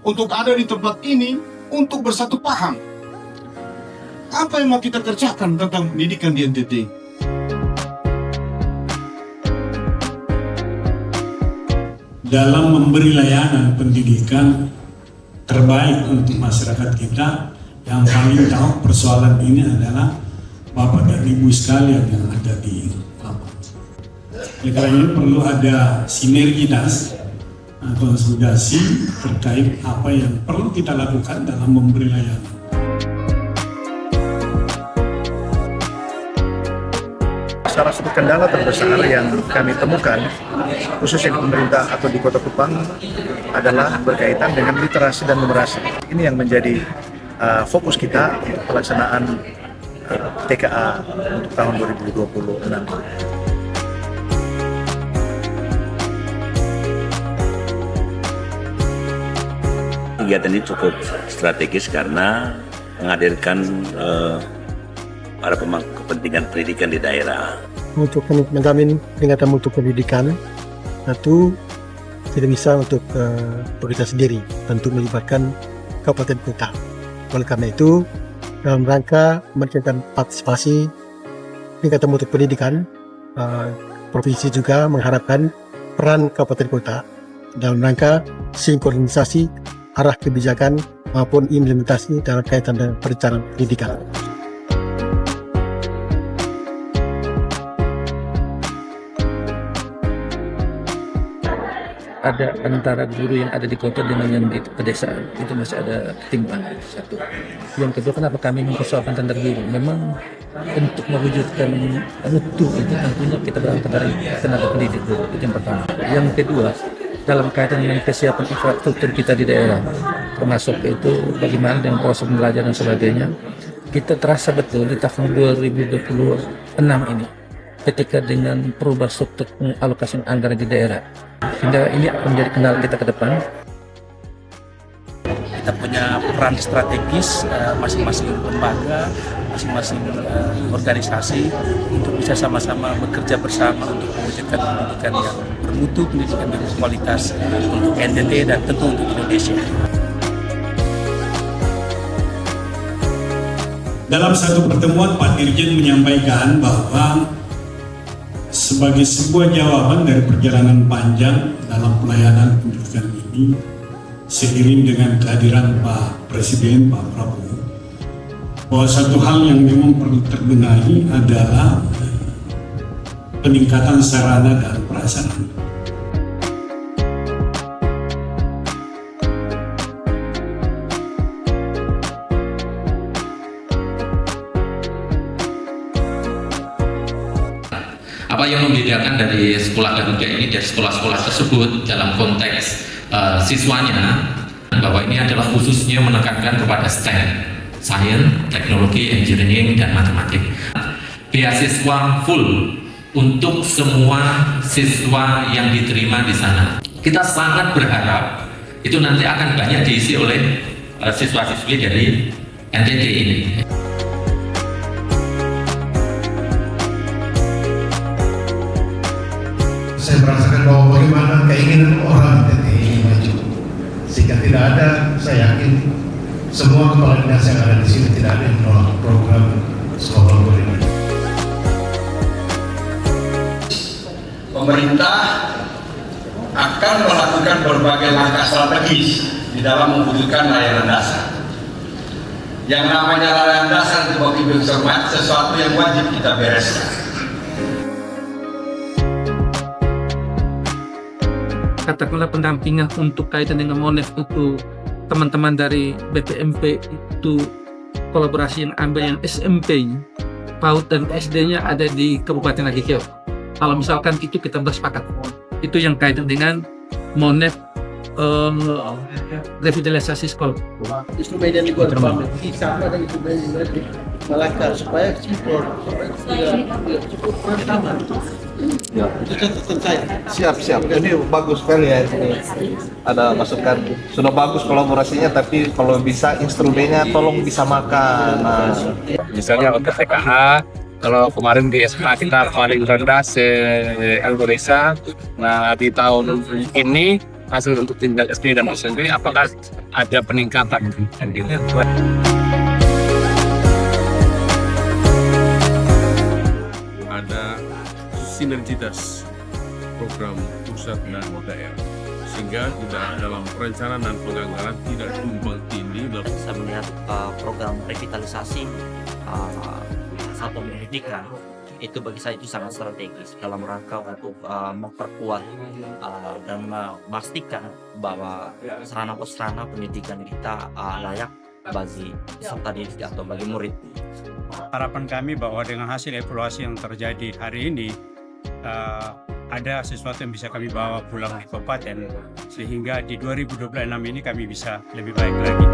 untuk ada di tempat ini untuk bersatu paham. Apa yang mau kita kerjakan tentang pendidikan di NTT? Dalam memberi layanan pendidikan terbaik untuk masyarakat kita, yang paling tahu persoalan ini adalah Bapak dan Ibu sekalian yang ada di lapangan. Oleh karena ini perlu ada sinergitas, konsolidasi terkait apa yang perlu kita lakukan dalam memberi layanan. Salah satu kendala terbesar yang kami temukan, khususnya di pemerintah atau di Kota Kupang, adalah berkaitan dengan literasi dan numerasi. Ini yang menjadi fokus kita untuk pelaksanaan TKA untuk tahun 2026. Kegiatan ini cukup strategis karena menghadirkan para pemangku kepentingan pendidikan di daerah. Untuk menjamin peningkatan mutu pendidikan, tentu tidak bisa untuk kita sendiri, tentu melibatkan kabupaten kota. Oleh karena itu, dalam rangka meningkatkan partisipasi peningkatan mutu pendidikan, provinsi juga mengharapkan peran kabupaten kota dalam rangka sinkronisasi arah kebijakan maupun implementasi dalam kaitan dengan perencanaan pendidikan. Ada antara guru yang ada di kota dengan yang di pedesaan, itu masih ada ketimpangan. Satu. Yang kedua, kenapa kami mempersoalkan standar guru? Memang untuk mewujudkan mutu itu tentunya kita berangkat dari tenaga pendidik dulu, itu yang pertama. Yang kedua, dalam kaitan dengan kesiapan infrastruktur kita di daerah, termasuk itu bagaimana dengan proses pembelajaran dan sebagainya, kita terasa betul di tahun 2026 ini, ketika dengan perubahan struktur alokasi anggaran di daerah, sehingga ini akan menjadi kendala kita ke depan. Kita punya peran strategis masing-masing lembaga, masing-masing organisasi untuk bisa sama-sama bekerja bersama untuk mewujudkan pendidikan yang bermutu, pendidikan yang berkualitas untuk NTT dan tentu untuk Indonesia. Dalam satu pertemuan, Pak Dirjen menyampaikan bahwa sebagai sebuah jawaban dari perjalanan panjang dalam pelayanan pendidikan ini, seiring dengan kehadiran Pak Presiden, Pak Prabowo, bahwa satu hal yang memang perlu terbenahi adalah peningkatan sarana dan prasarana. Apa yang membedakan dari sekolah Garuda ini dari sekolah-sekolah tersebut dalam konteks siswanya, bahwa ini adalah khususnya menekankan kepada STEM, Science, Teknologi, Engineering, dan Matematik. Beasiswa full untuk semua siswa yang diterima di sana. Kita sangat berharap itu nanti akan banyak diisi oleh siswa-siswi dari NTT ini. Saya merasakan bahwa bagaimana keinginan orang NTT ini maju, sehingga tidak ada, saya yakin semua kepala dinas yang ada di sini tidak ada yang menolak program sekolah luar ini. Pemerintah akan melakukan berbagai langkah strategis di dalam mewujudkan layanan dasar. Yang namanya layanan dasar itu bagi bersama sesuatu yang wajib kita bereskan. Katakanlah pendampingan untuk kaitan dengan MONEF itu teman-teman dari BPMP itu kolaborasi yang ambil yang SMP, PAUD dan SD-nya ada di Kabupaten Nagikeo. Kalau misalkan itu kita bersepakat, itu yang kaitan dengan MONEF revitalisasi sekolah. Instrumen yang dibuat sama dan instrumen yang di Malaka supaya simpul, tidak cukup pertama. Ya. Itu catatan saya. Siap. Ini bagus sekali ya. Ini ada masukan. Sudah bagus kolaborasinya, tapi kalau bisa instrumennya tolong disamakan. Nah, misalnya untuk TKA, kalau kemarin di SMA kita paling rendah se Indonesia. Nah di tahun ini hasil untuk tingkat SD dan SMP, apakah ada peningkatan? Ada sinergitas program pusat dan daerah, sehingga tidak dalam perencanaan dan penganggaran tidak tumpang tindih. Saya melihat program revitalisasi satuan pendidikan itu bagi saya itu sangat strategis dalam rangka untuk memperkuat dan memastikan bahwa sarana pendidikan kita layak bagi peserta didik atau bagi murid. Harapan kami bahwa dengan hasil evaluasi yang terjadi hari ini ada sesuatu yang bisa kami bawa pulang di kabupaten, sehingga di 2026 ini kami bisa lebih baik lagi.